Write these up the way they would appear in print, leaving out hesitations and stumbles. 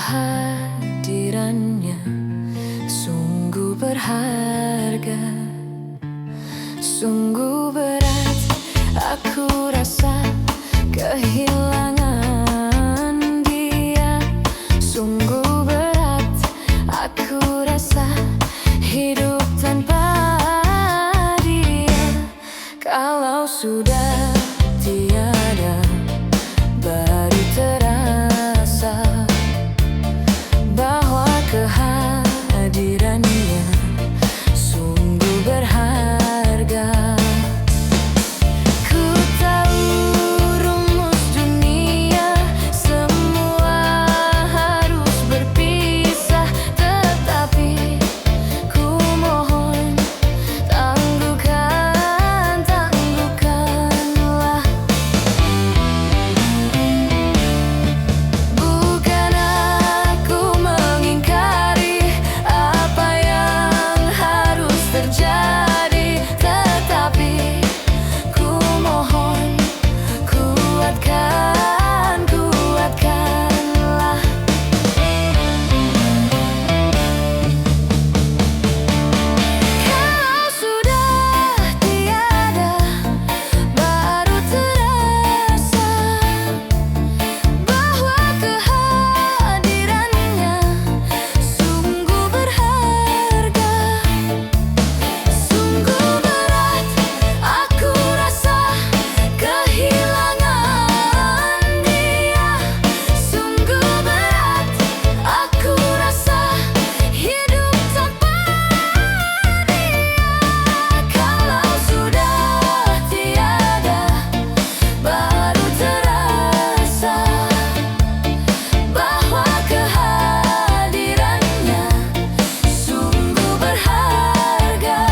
kehadirannya sungguh berharga, sungguh berat aku rasa kehilangan dia. Sungguh berat aku rasa hidup tanpa dia. Kalau sudah tiada, baru terasa bahwa kehadirannya sungguh berharga. Ku tahu rumus dunia, semua harus berpisah, tetapi ku mohon tangguhkan, tangguhkanlah. Bukan aku mengingkari apa yang harus terjadi, tetapi ku mohon kuatkan, kuatkanlah. Kalau sudah tiada, baru terasa bahwa kehadirannya sungguh berharga. Sungguh berat aku rasa kehilangan dia. Sungguh berat aku rasa hidup tanpa dia. Kalau sudah tiada, baru terasa bahwa kehadirannya sungguh berharga.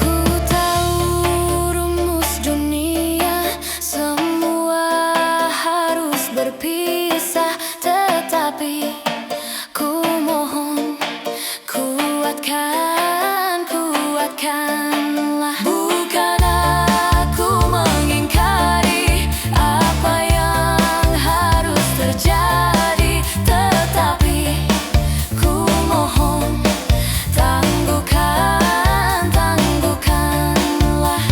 Ku tahu rumus dunia, semua harus berpisah, tetapi ku mohon kuatkan, kuatkanlah. Bukan aku mengingkari apa yang harus terjadi, tetapi ku mohon tangguhkan, tangguhkanlah.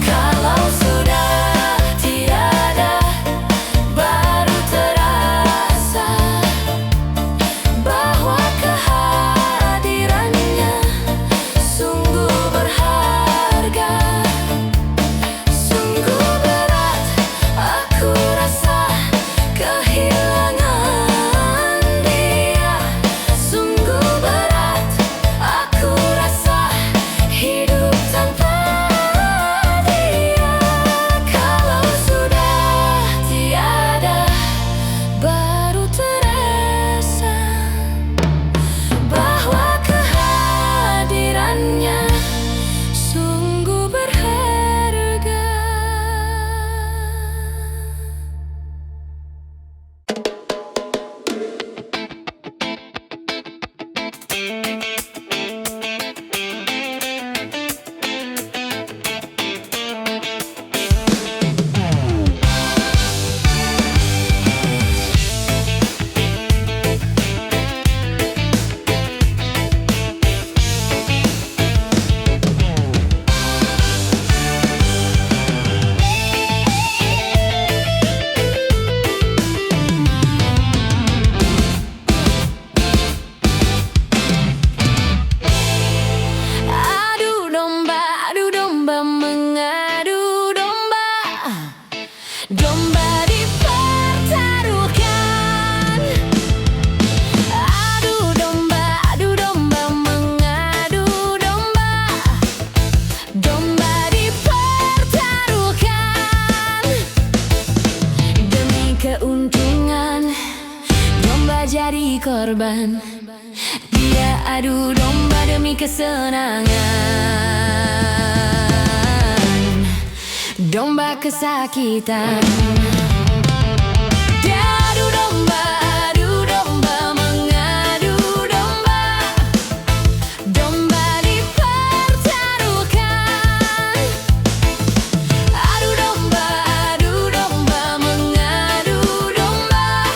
Kalau sudah tiada, baru terasa bahwa kehadirannya jadi korban. Dia adu domba demi kesenangan, domba kesakitan. Dia adu domba, mengadu domba, domba dipertaruhkan. Adu domba, mengadu domba,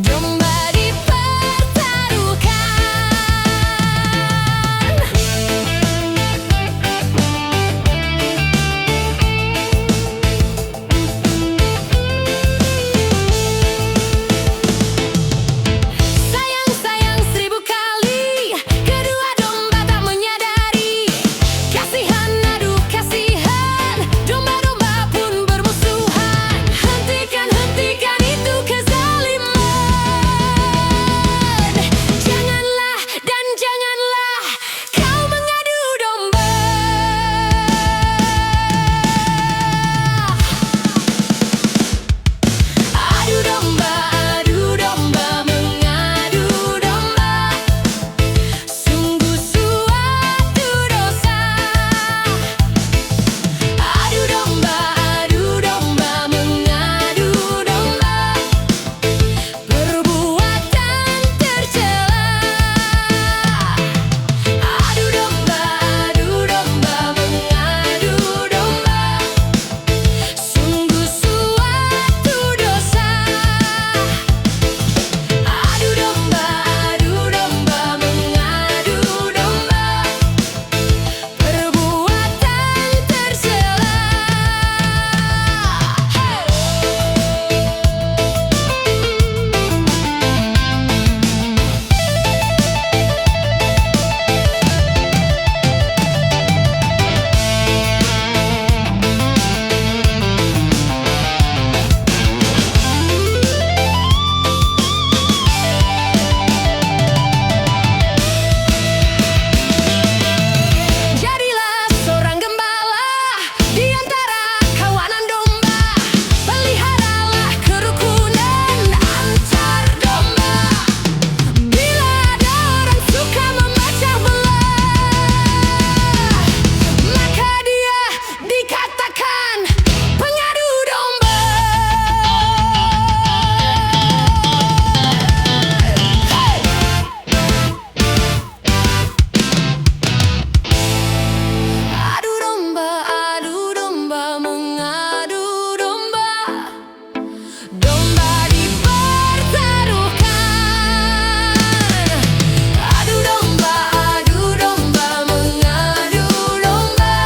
domba dipertaruhkan. Sayang seribu kali, kedua domba tak menyadari. Kasihan adu kasihan, domba-domba pun bermusuhan. Hentikan itu kezaliman. Janganlah dan janganlah kau mengadu domba. Adu domba, mengadu domba, sungguh suatu dosa. Adu domba, mengadu domba, perbuatan tercela. Adu domba, mengadu domba, sungguh suatu dosa. Adu domba, mengadu domba, perbuatan tercela. Jadilah seorang gembala di antara kawanan domba. Peliharalah kerukunan antar domba. Bila ada orang suka memecah belah, maka dia dikatakan pengadu domba. Adu domba, mengadu domba, domba dipertaruhkan. Adu domba, mengadu domba,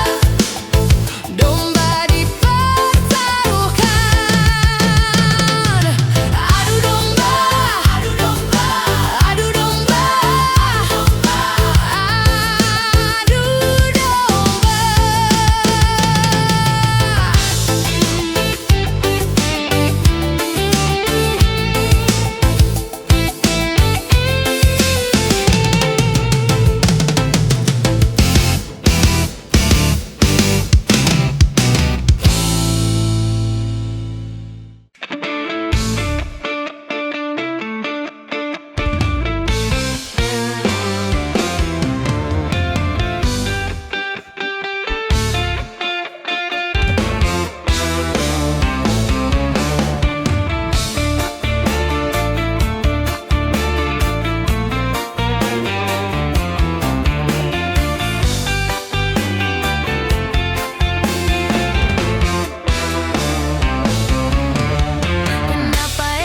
domba dipertaruhkan. Adu domba, adu domba, adu domba.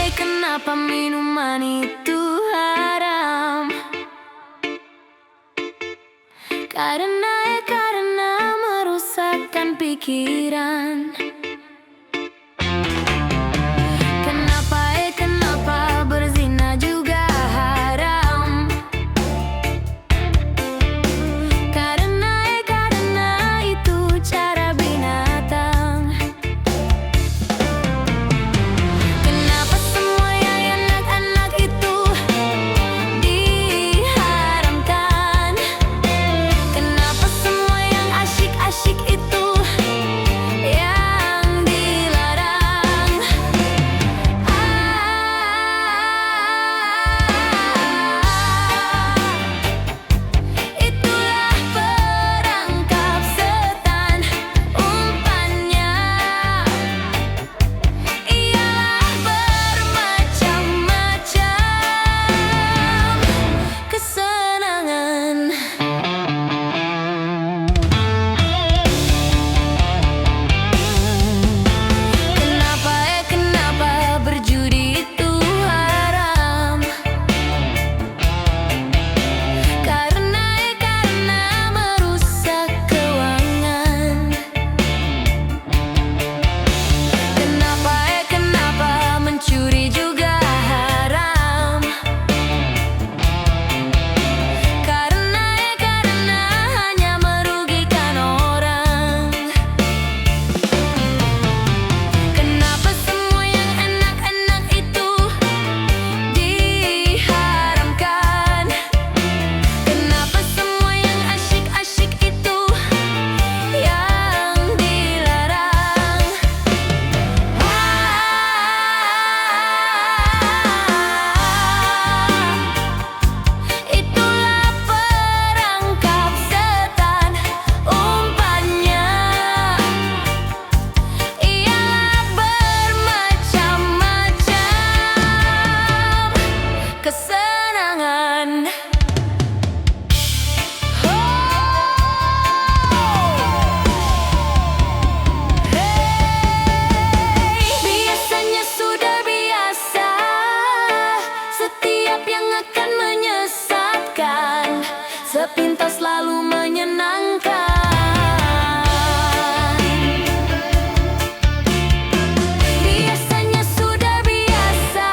Kenapa minuman itu haram? Karena merusakkan pikiran. Kenapa berzina juga haram? Karena itu cara binatang. Kenapa semua yang enak-enak itu diharamkan? Kenapa semua yang asyik-asyik itu ya kesenangan. Biasanya sudah biasa, setiap yang akan menyesatkan sepintas lalu menyenangkan. Biasanya sudah biasa,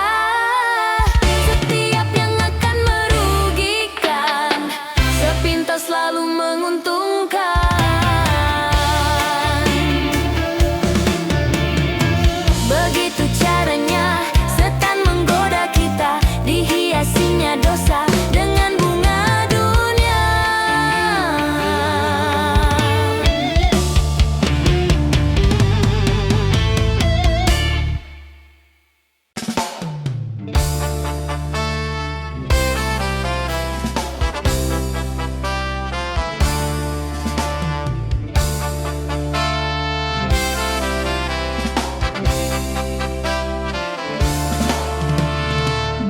setiap yang akan merugikan sepintas lalu menguntungkan. Begitu caranya setan menggoda kita, dihiasinya dosa dengan bunga dunia.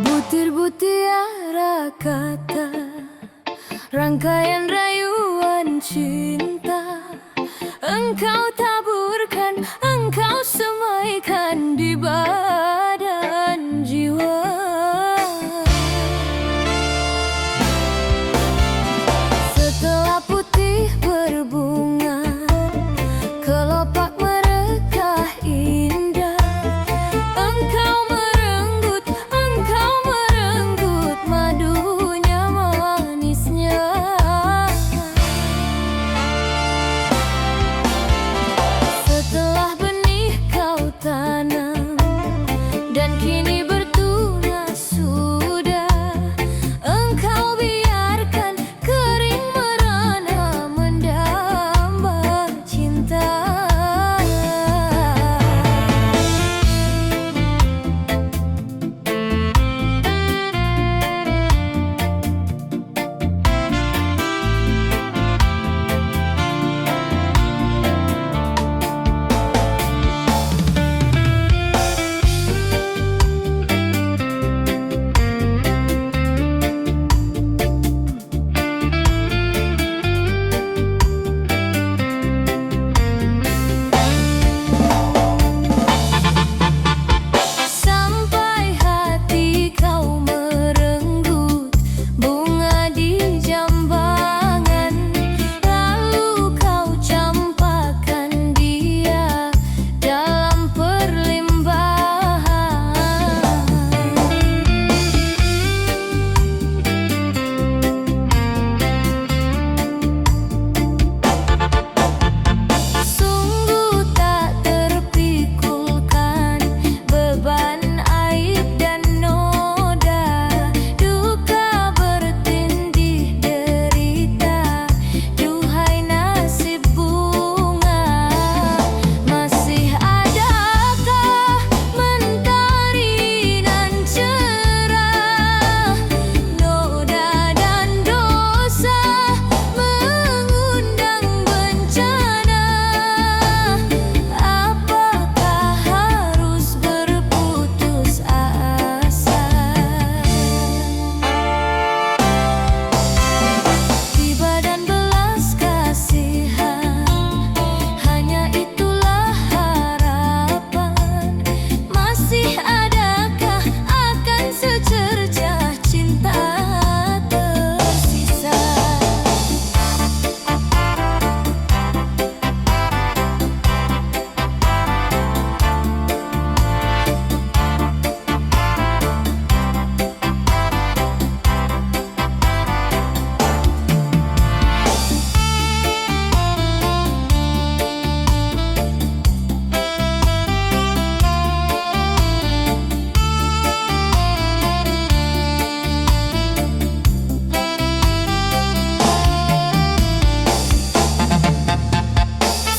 Butir-butiara kata, rangkaian rayuan cinta, engkau taburkan, engkau semaikan di badan jiwa. Setelah putih berbunga, kelopak merekah indah, engkau merenggut madunya manisnya. Setelah benih kau tanam dan kini bertunas sudah, engkau biarkan kering merana mendamba cinta. Sampai hati kau merenggut bunga di jambangan, lalu kau campakkan dia dalam perlimbahan. Sungguh tak terpikulkan beban aib dan noda, duka bertindih derita, duhai nasib bunga. Masih adakah mentari nan cerah, noda dan dosa mengundang bencana. Apakah harus berputus asa? Tiba dan belas kasihan, hanya itulah harapan. Masih adakah akan secercah cinta tersisa?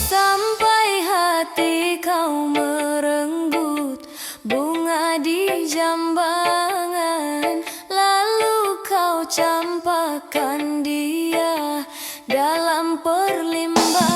Sampai hati kau merenggut bunga di jambangan, lalu kau campakkan dia dalam perlimbahan.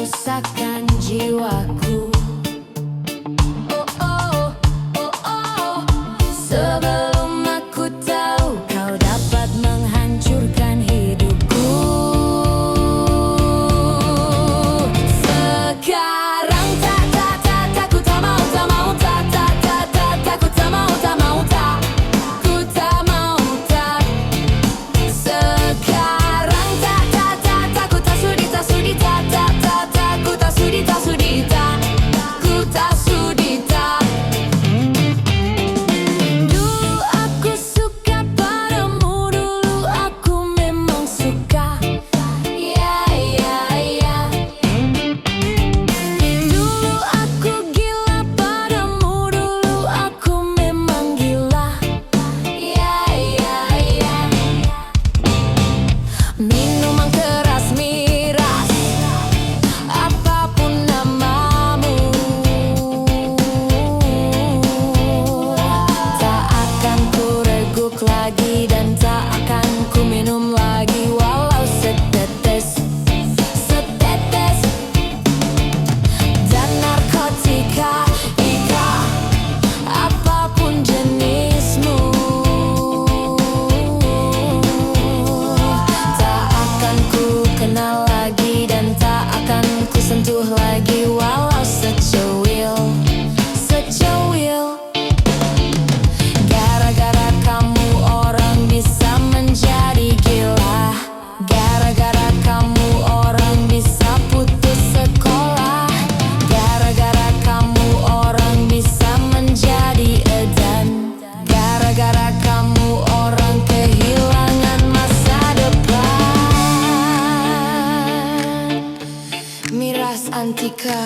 menyusahkan jiwaku. Oh oh, oh oh, sebelum aku tahu kau dapat menghancurkan hidupku. Sekarang ku tak mau, tak mau, ku tak mau, tak mau, ku tak mau, tak. Sekarang ku tak sudi, tak sudi, ku tak sudi, tak sudi, ku tak sudi, tak. Dulu aku suka padamu, dulu aku memang suka. Ya, ya, ya. Dulu aku gila padamu, dulu aku memang gila. Ya, ya, ya. Minuman keras miras, apapun namamu, tak akan ku reguk lagi dan tak akan ku minum lagi walau setetes, setetes. Dan narkotika, ika, apapun jenismu, tak akan ku kenal lagi dan tak akan ku sentuh lagi walau secuil, secuil. Gara-gara kamu orang bisa menjadi gila. Gara-gara kamu orang bisa putus sekolah. Gara-gara kamu orang bisa menjadi edan. Gara-gara kamu orang kehilangan masa depan. Miras Antika.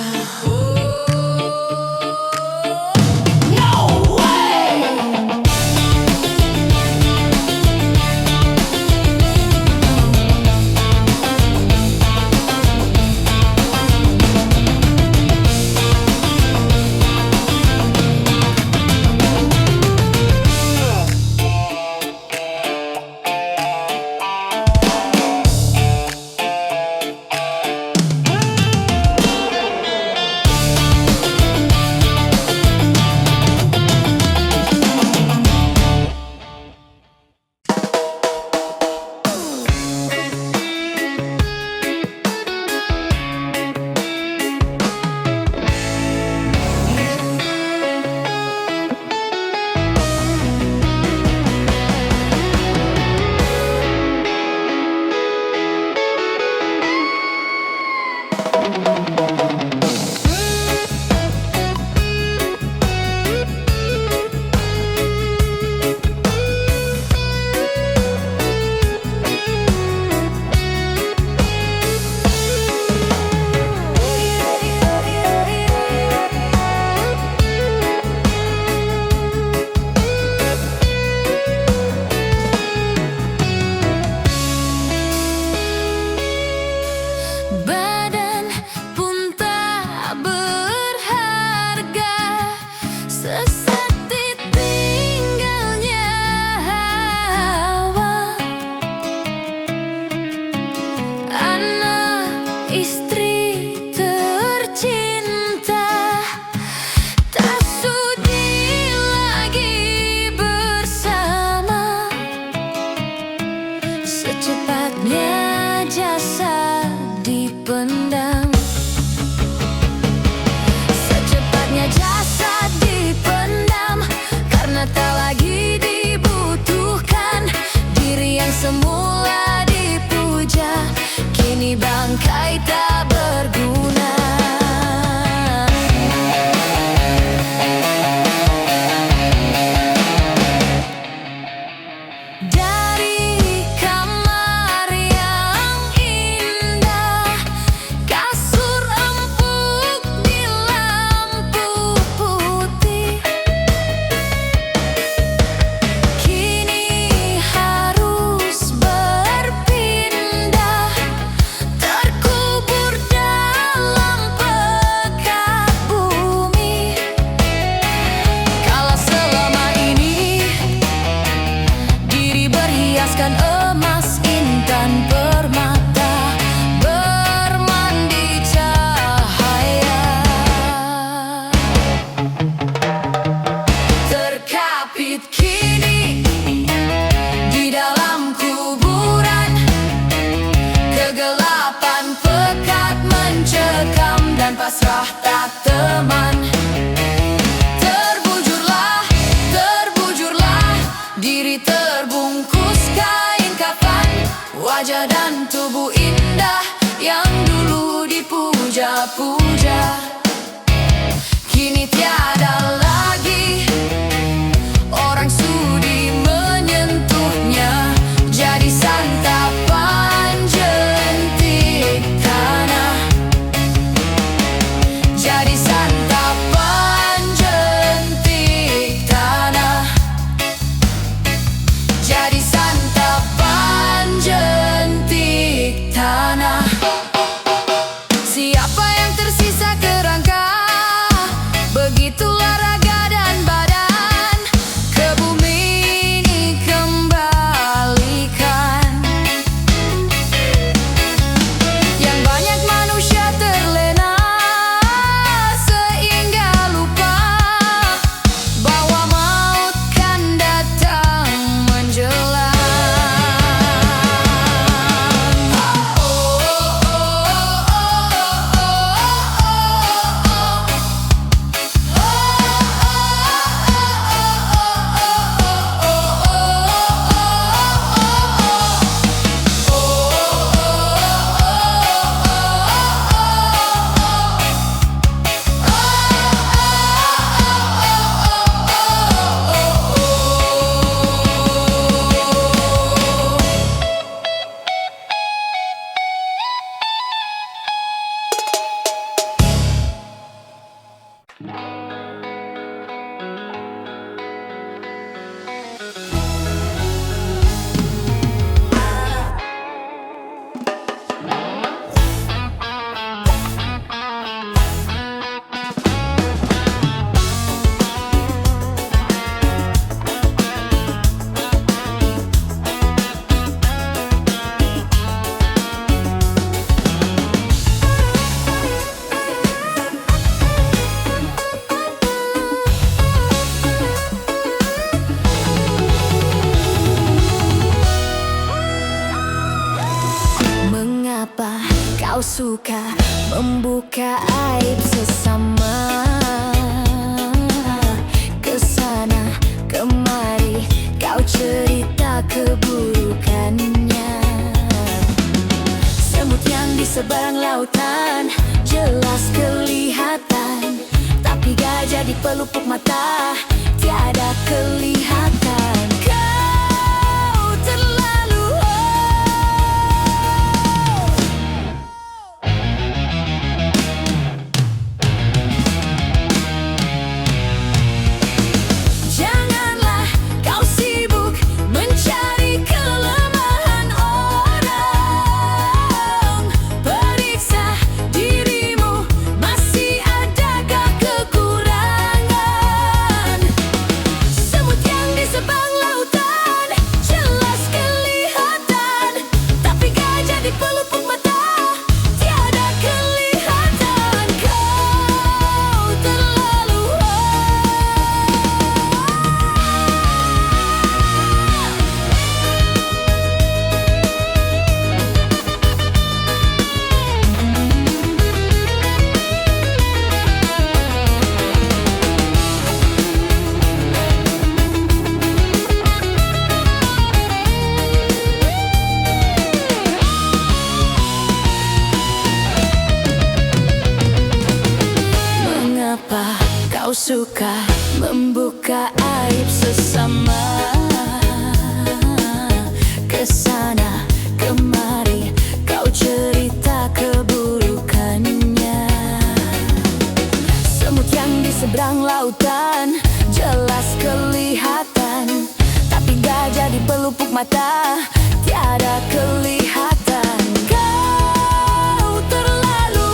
Badan pun tak berharga, sesati tinggal nyawa. Anak istri tercinta tak sudi lagi bersama. Secepatnya jasad dipendam, secepatnya jasad dipendam, karena tak lagi dibutuhkan. Diri yang semula dipuja kini bangkai tak berguna. Dari kamar yang indah, kasur empuk di lampu putih, kini harus berpindah, terkubur dan pasrah tak teman. Terbujurlah, terbujurlah, diri terbungkus kain kafan. Wajah dan tubuh indah yang dulu dipuja-puja, kini tiada lagi orang sudi menyentuhnya. Jadi santapan jentik tanah, jadi santapan jentik tanah, jadi santapan jentik tanah. Siapa yang tersisa kerangka, begitulah raga dan badan ke bumi ini kembalikan. Yang banyak manusia terlena sehingga lupa bahwa maut kan datang menjelang. Mengapa kau suka membuka aib sesama? Kesana kemari kau cerita keburukannya. Semut yang di seberang lautan jelas kelihatan, tapi gajah di pelupuk mata tiada kelihatan. Kau terlalu janganlah kau sibuk mencari kelemahan orang. Periksa dirimu, masih adakah kekurangan? Semut yang di seberang lautan jelas kelihatan, tapi gajah di pelupuk mata tiada kelihatan. Kau terlalu mengapa kau suka membuka aib sesama? Kesana kemari kau cerita keburukannya. Semut yang di seberang lautan jelas kelihatan, tapi gajah di pelupuk mata tiada kelihatan. Kau terlalu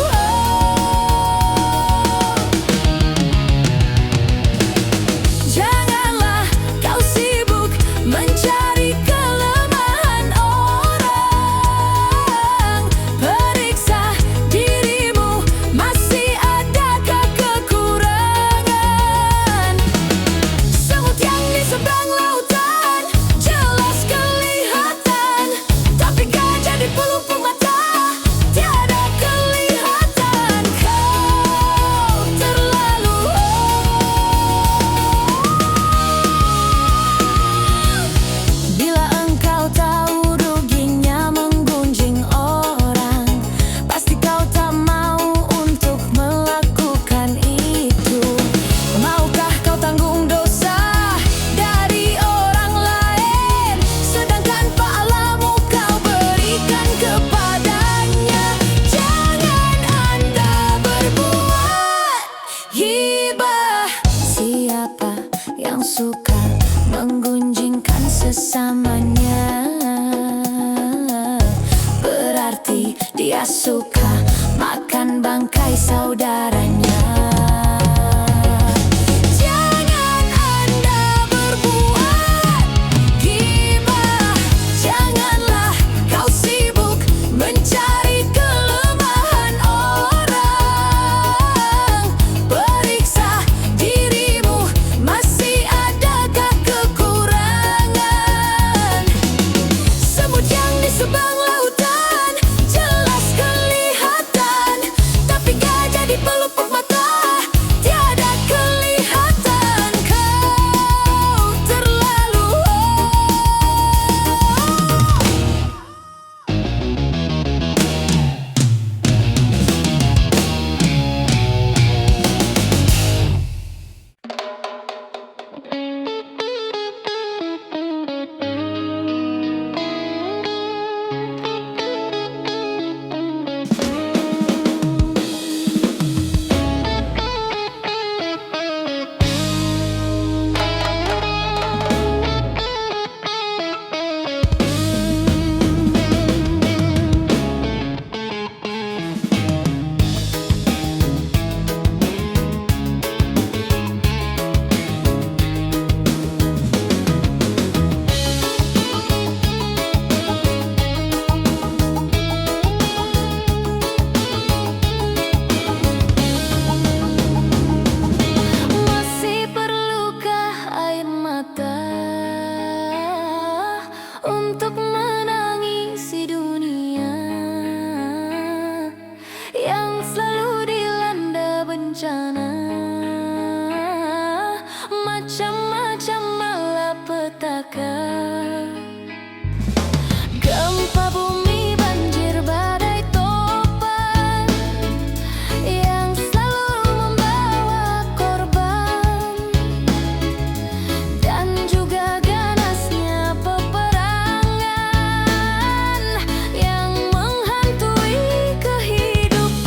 janganlah kau sibuk mencari kelemahan orang. Periksa dirimu, masih adakah kekurangan? Semut yang di seberang lautan jelas kelihatan, tapi demi saudaranya. Jangan Anda berbuat gibah, janganlah kau sibuk mencari kelemahan orang. Periksa dirimu, masih adakah kekurangan? Semut yang di seberang lautan jelas kelihatan, tapi gajah di pelupuk mata tiada kelihatan. Kau terlalu masih perlukah air mata untuk menangisi dunia yang selalu dilanda bencana, macam-macam malapetaka. Gempa bumi, banjir, badai topan yang selalu membawa korban, dan juga ganasnya peperangan yang menghantui kehidupan.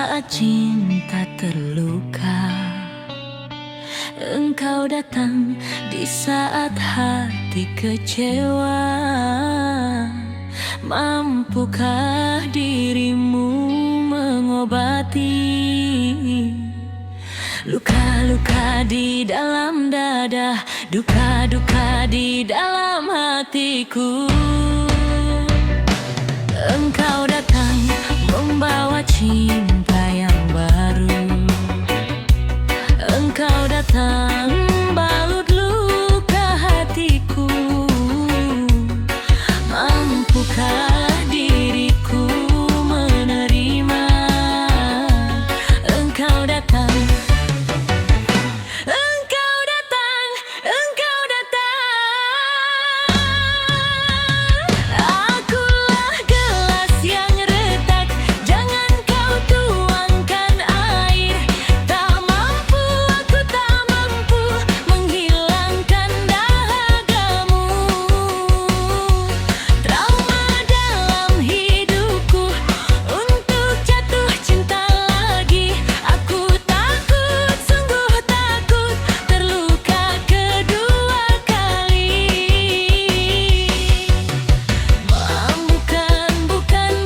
saat cinta terluka, engkau datang di saat hati kecewa. Mampukah dirimu mengobati luka-luka di dalam dada, duka-duka di dalam hatiku? Engkau datang membawa cinta yang baru. Engkau datang balut luka hatiku. Mampukah diriku menerima? Engkau datang, engkau datang, engkau datang. Akulah gelas yang retak, jangan kau tuangkan air. Tak mampu, aku tak mampu menghilangkan dahagamu. Trauma dalam hidupku untuk jatuh cinta lagi. Aku takut, sungguh takut terluka kedua kali.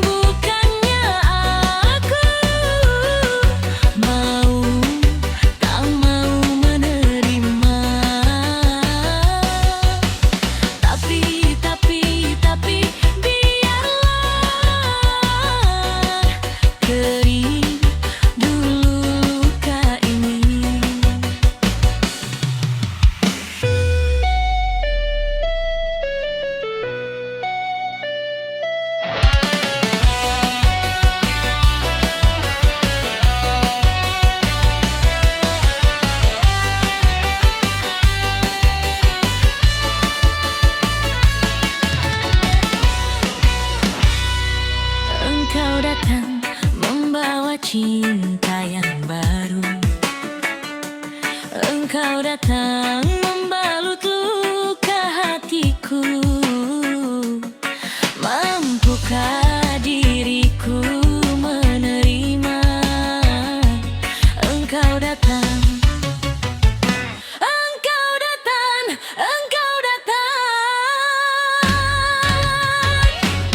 Bukannya aku mau, tak mau menerima. Tapi biarlah kering dulu luka ini. Engkau datang membawa cinta yang baru. Engkau datang membalut luka hatiku. Mampukah diriku menerima? Engkau datang, engkau datang, engkau datang.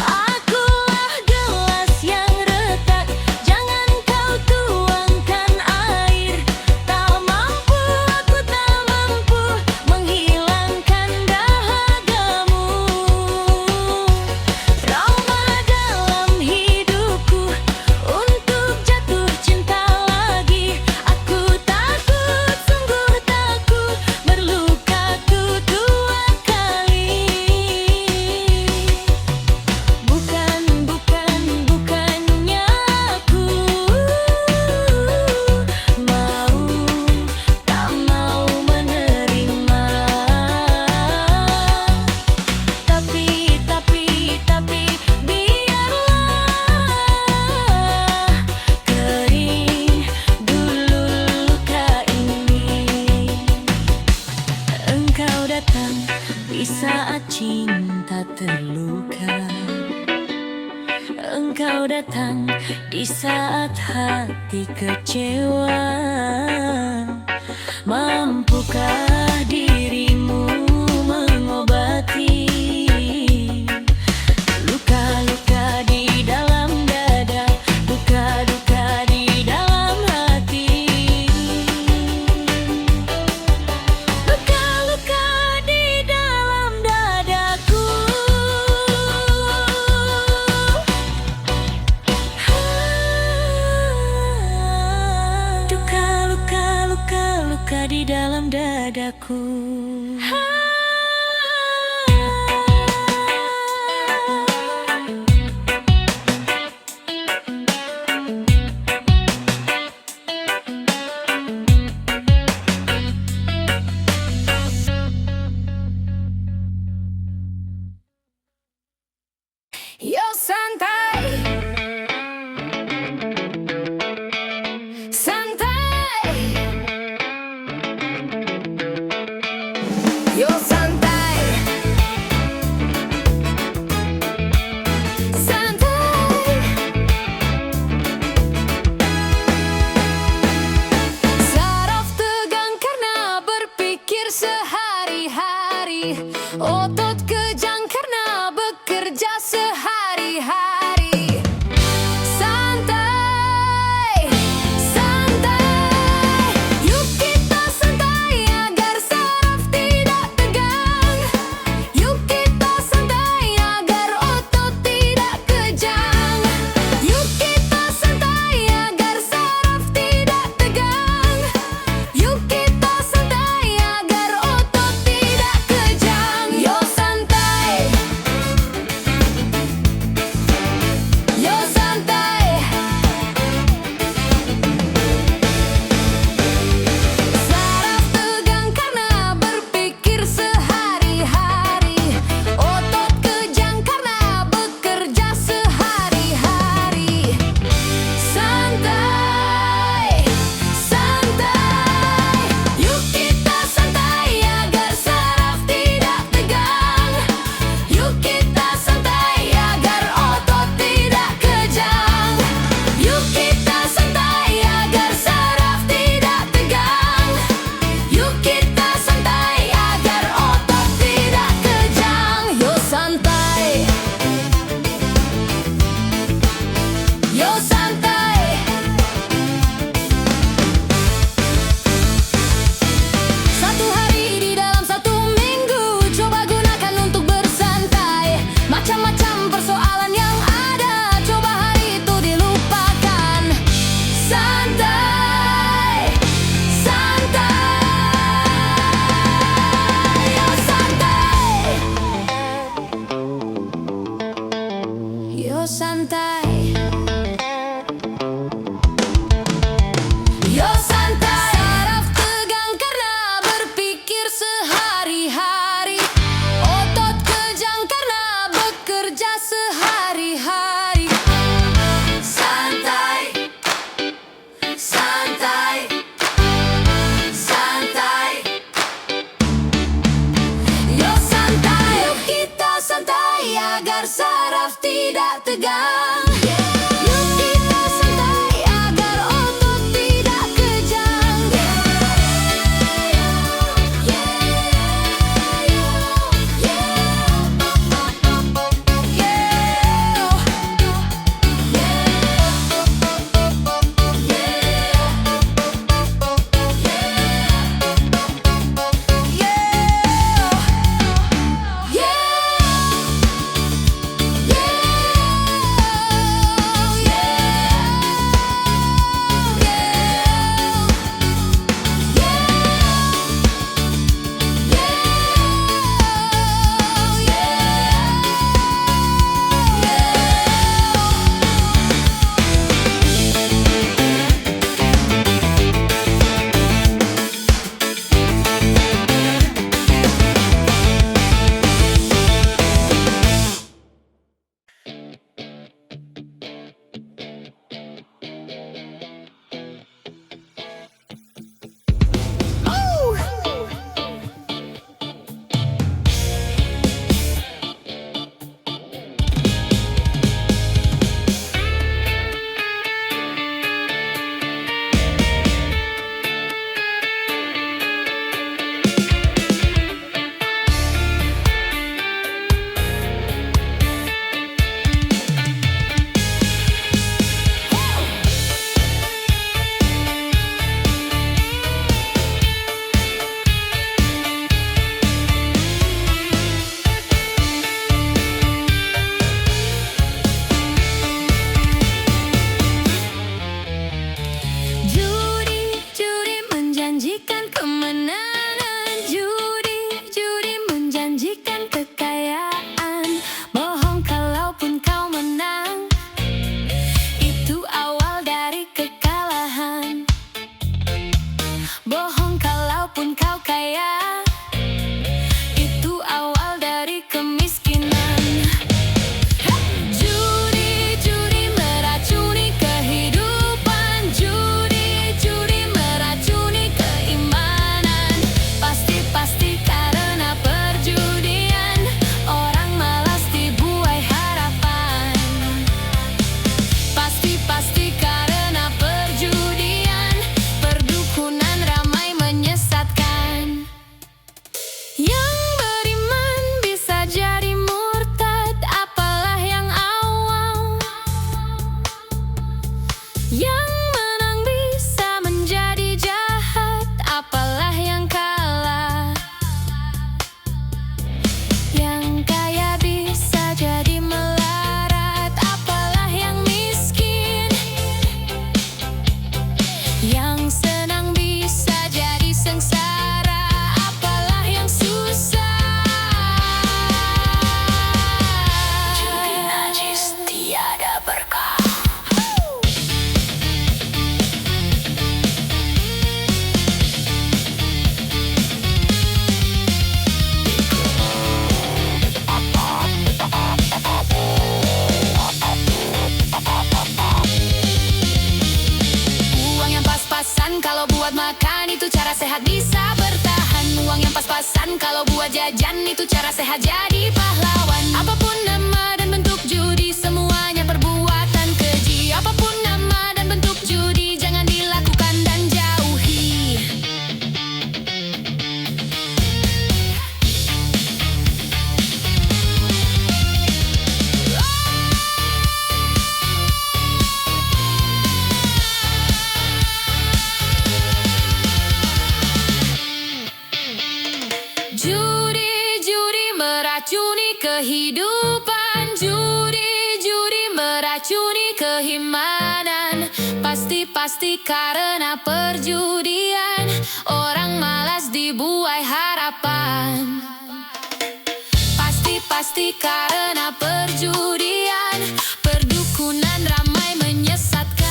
Akulah gelas yang retak, jangan kau tuangkan air. Tak mampu, aku tak mampu menghilangkan dahagamu. Trauma dalam hidupku untuk jatuh cinta lagi. Aku takut, sungguh takut berluka kedua kali. Bukannya aku mau, tak mau menerima. Tapi biarlah kering dulu luka ini. Engkau datang di saat cinta terluka. Engkau datang di saat hati kecewa. Mampukah dirimu mengobati luka-luka di dalam dada, duka-duka di dalam hati. Luka-luka di dalam dadaku. Luka-luka di dalam dadaku. Yo santai, santai. Yo biar tegang. Yuk kita santai agar otot tidak kejang. Judi menjanjikan kemenangan, judi menjanjikan kekayaan. Bohong kalaupun kau menang, itu awal dari kekalahan. Bohong kalaupun kau kaya, itu awal dari kemiskinan. Judi meracuni kehidupan, judi meracuni keimanan. Pasti karena perjudian, orang malas dibuai harapan. Pasti karena perjudian, perdukunan ramai menyesatkan. Yang beriman bisa jadi murtad, apalah yang awam. Yang menang bisa menjadi jahat, apalah yang kalah. Yang kaya bisa jadi melarat, apalah yang miskin. Yang senang bisa jadi sengsara, apalah yang susah. Judi najis tiada berkah. Uang yang pas-pasan kalau buat makan, itu cara sehat bisa bertahan. Uang yang pas-pasan kalau buat jajan, itu cara sehat jadi pahlawan. Apapun nama dan bentuk judi, semuanya perbuatan keji. Apapun nama dan bentuk judi, jangan dilakukan dan jauhi. Judi meracuni kehidupan, judi meracuni keimanan. Pasti karena perjudian, orang malas dibuai harapan. Pasti karena perjudian, perdukunan ramai menyesatkan.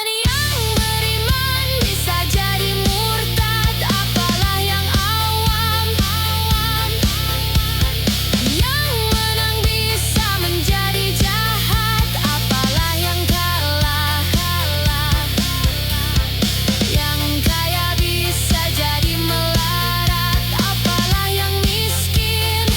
Yang beriman bisa jadi murtad, apalah yang awam. Yang menang bisa menjadi jahat, apalah yang kalah. Yang kaya bisa jadi melarat, apalah yang miskin.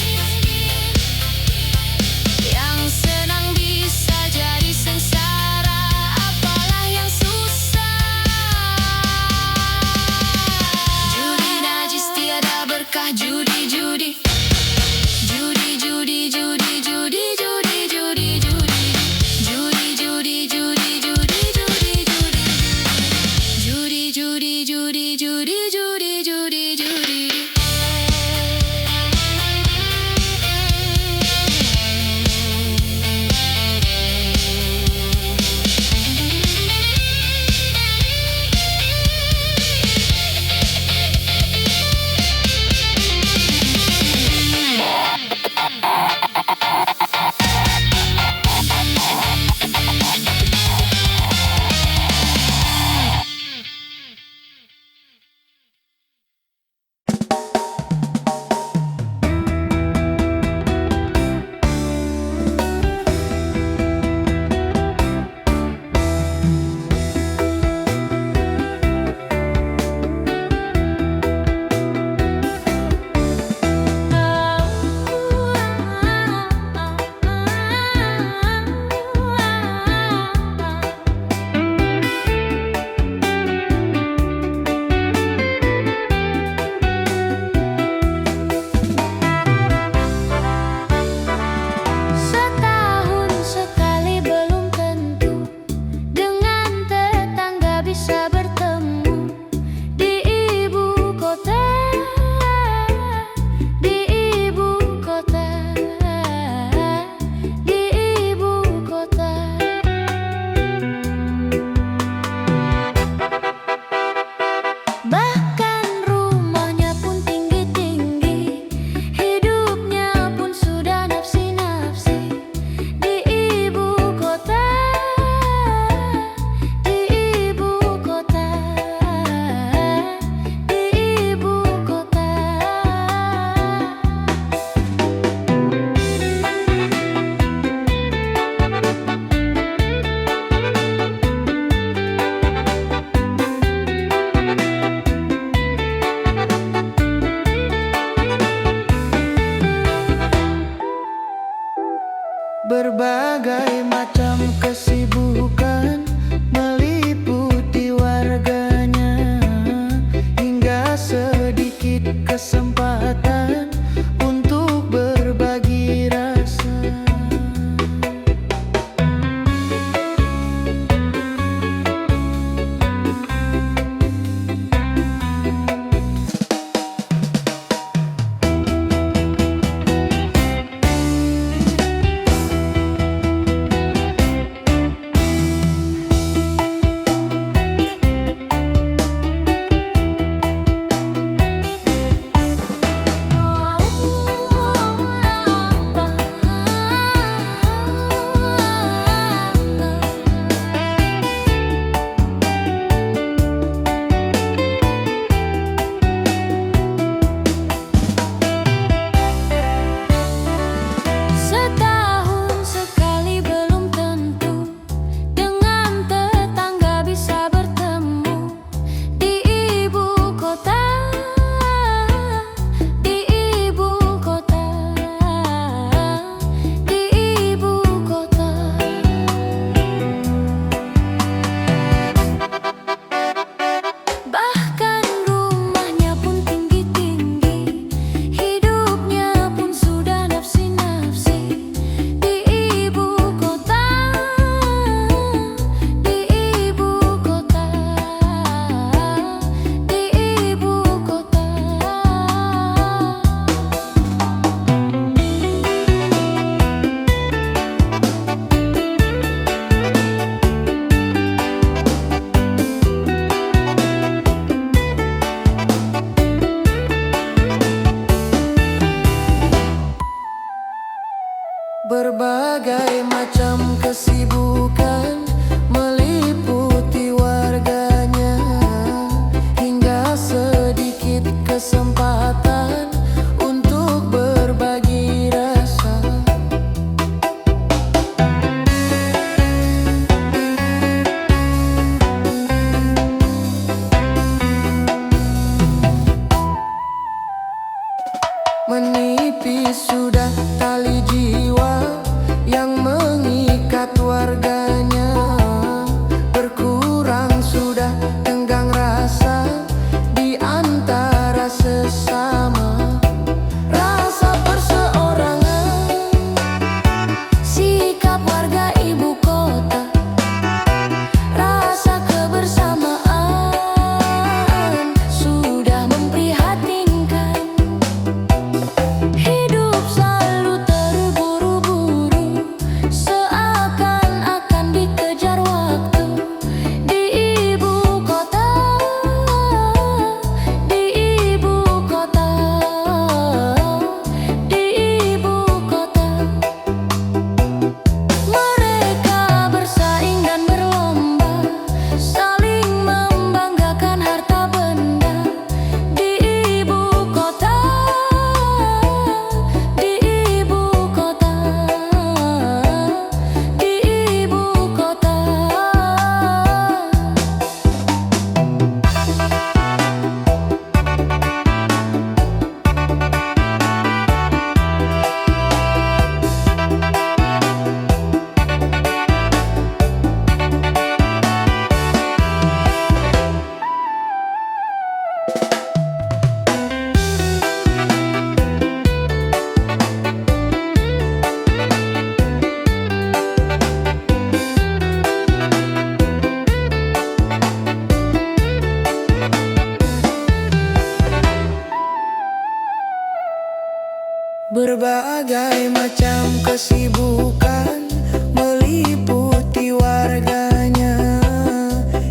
kesibukan meliputi warganya,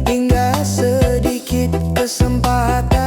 hingga sedikit kesempatan